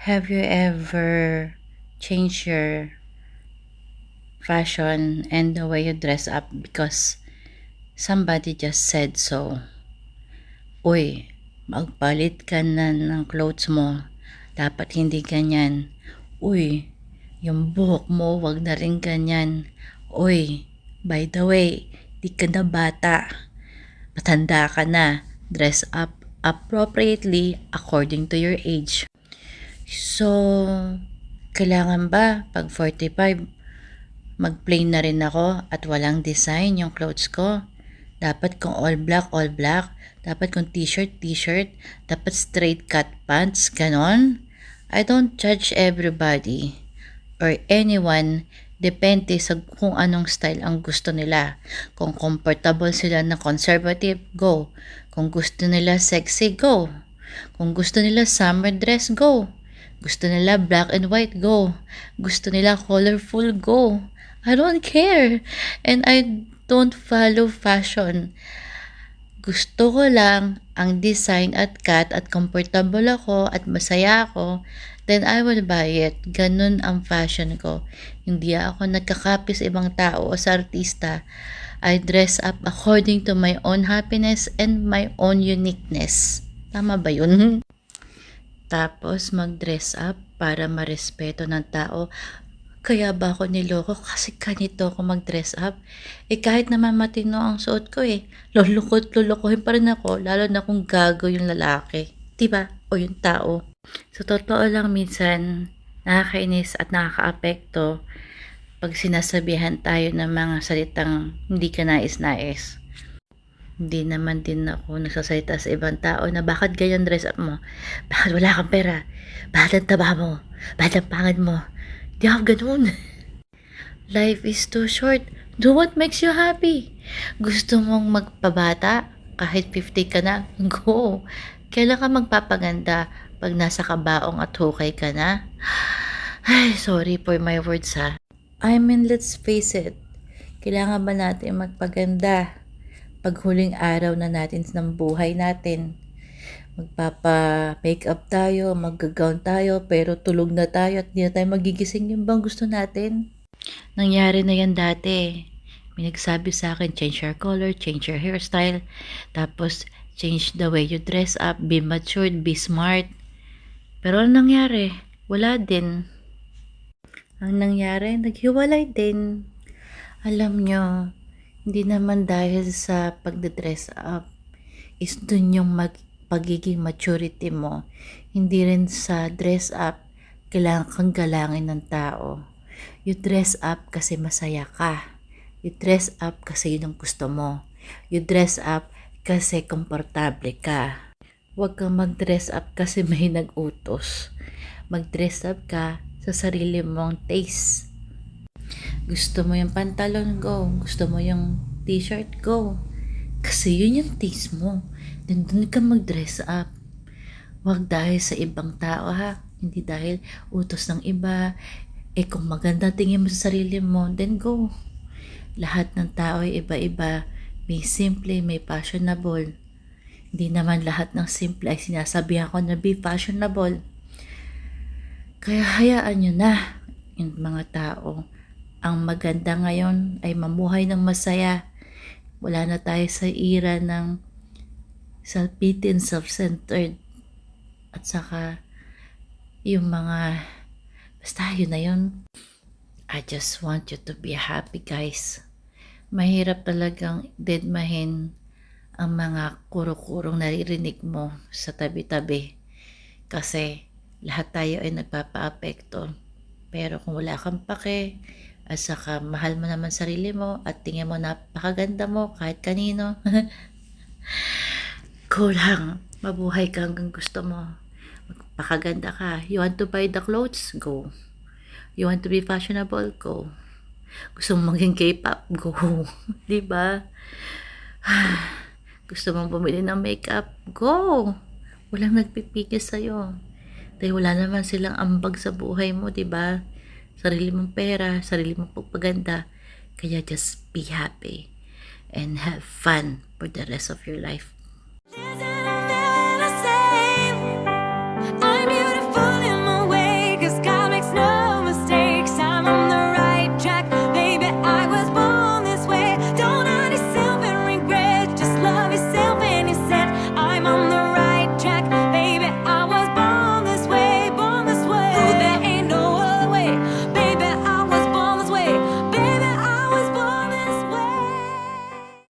Have you ever changed your fashion and the way you dress up because somebody just said so? Uy, magpalit ka na ng clothes mo. Dapat hindi ganyan. Uy, yung buhok mo wag na rin ganyan. Uy, by the way, di ka na bata. Matanda ka na. Dress up appropriately according to your age. So, kailangan ba pag 45, mag-plain na rin ako at walang design yung clothes ko? Dapat kung all black, all black. Dapat kung t-shirt, t-shirt. Dapat straight cut pants, ganon. I don't judge everybody or anyone. Depende sa kung anong style ang gusto nila. Kung comfortable sila na conservative, go. Kung gusto nila sexy, go. Kung gusto nila summer dress, go. Gusto nila black and white, go. Gusto nila colorful, go. I don't care. And I don't follow fashion. Gusto ko lang ang design at cut at comfortable ako at masaya ako, then I will buy it. Ganun ang fashion ko. Hindi ako nagkakapi sa ibang tao o sa artista. I dress up according to my own happiness and my own uniqueness. Tama ba yun? Tapos mag-dress up para marespeto ng tao. Kaya ba ako niloko kasi ganito ako mag-dress up? Kahit naman matino ang suot ko lulukohin pa rin ako, lalo na kung gago yung lalaki. Diba? O yung tao. So, totoo lang minsan, nakakainis at nakakaapekto pag sinasabihan tayo ng mga salitang hindi ka nais-nais. Hindi naman din ako nagsasalita sa ibang tao na bakit ganyan dress up mo? Bakit wala kang pera? Bakit ang taba mo? Bakit ang pangit mo? Di ako ganun. Life is too short. Do what makes you happy. Gusto mong magpabata? Kahit 50 ka na, go. Kailan ka magpapaganda pag nasa kabaong at hukay ka na? Ay, sorry for my words ha. I mean, let's face it. Kailangan ba natin magpaganda? Pag huling araw na natin ng buhay natin, magpapa-make up tayo, mag-gown tayo, pero tulog na tayo at hindi na tayo magigising, yung bang gusto natin? Nangyari na yan dati. May nagsabi sa akin, change your color, change your hairstyle, tapos change the way you dress up, be matured, be smart. Pero ano nangyari? Wala din. Ang nangyari, naghiwalay din. Alam nyo, hindi naman dahil sa pagdadress up is dun yung pagiging maturity mo. Hindi rin sa dress up kailangan kang galangin ng tao. You dress up kasi masaya ka. You dress up kasi yun ang gusto mo. You dress up kasi komportable ka. Huwag kang mag-dress up kasi may nag-utos. Mag-dress up ka sa sarili mong taste. Gusto mo yung pantalon, go. Gusto mo yung t-shirt, go. Kasi yun yung taste mo. Then dun ka mag-dress up. Huwag dahil sa ibang tao ha. Hindi dahil utos ng iba. Kung maganda tingin mo sa sarili mo, then go. Lahat ng tao ay iba-iba. May simple, may fashionable. Hindi naman lahat ng simple ay sinasabihan ko na be fashionable. Kaya hayaan nyo na yung mga tao. Ang maganda ngayon ay mamuhay ng masaya. Wala na tayo sa era ng self-pity, self-centered. At saka yung mga basta yun na yun. I just want you to be happy, guys. Mahirap talagang deadmahin ang mga kuro-kurong naririnig mo sa tabi-tabi. Kasi lahat tayo ay nagpapa-apekto. Pero kung wala kang pake, at saka mahal mo naman sarili mo at tingin mo napakaganda mo kahit kanino, go lang. Mabuhay ka hanggang gusto mo. Magpakaganda ka. You want to buy the clothes? Go. You want to be fashionable? Go. Gusto mong maging K-pop? Go. Diba? Gusto mong bumili ng makeup? Go. Walang nagpipigil sa'yo. Dahil wala naman silang ambag sa buhay mo, diba? Sarili mong pera, sarili mong pagpaganda. Kaya just be happy and have fun for the rest of your life.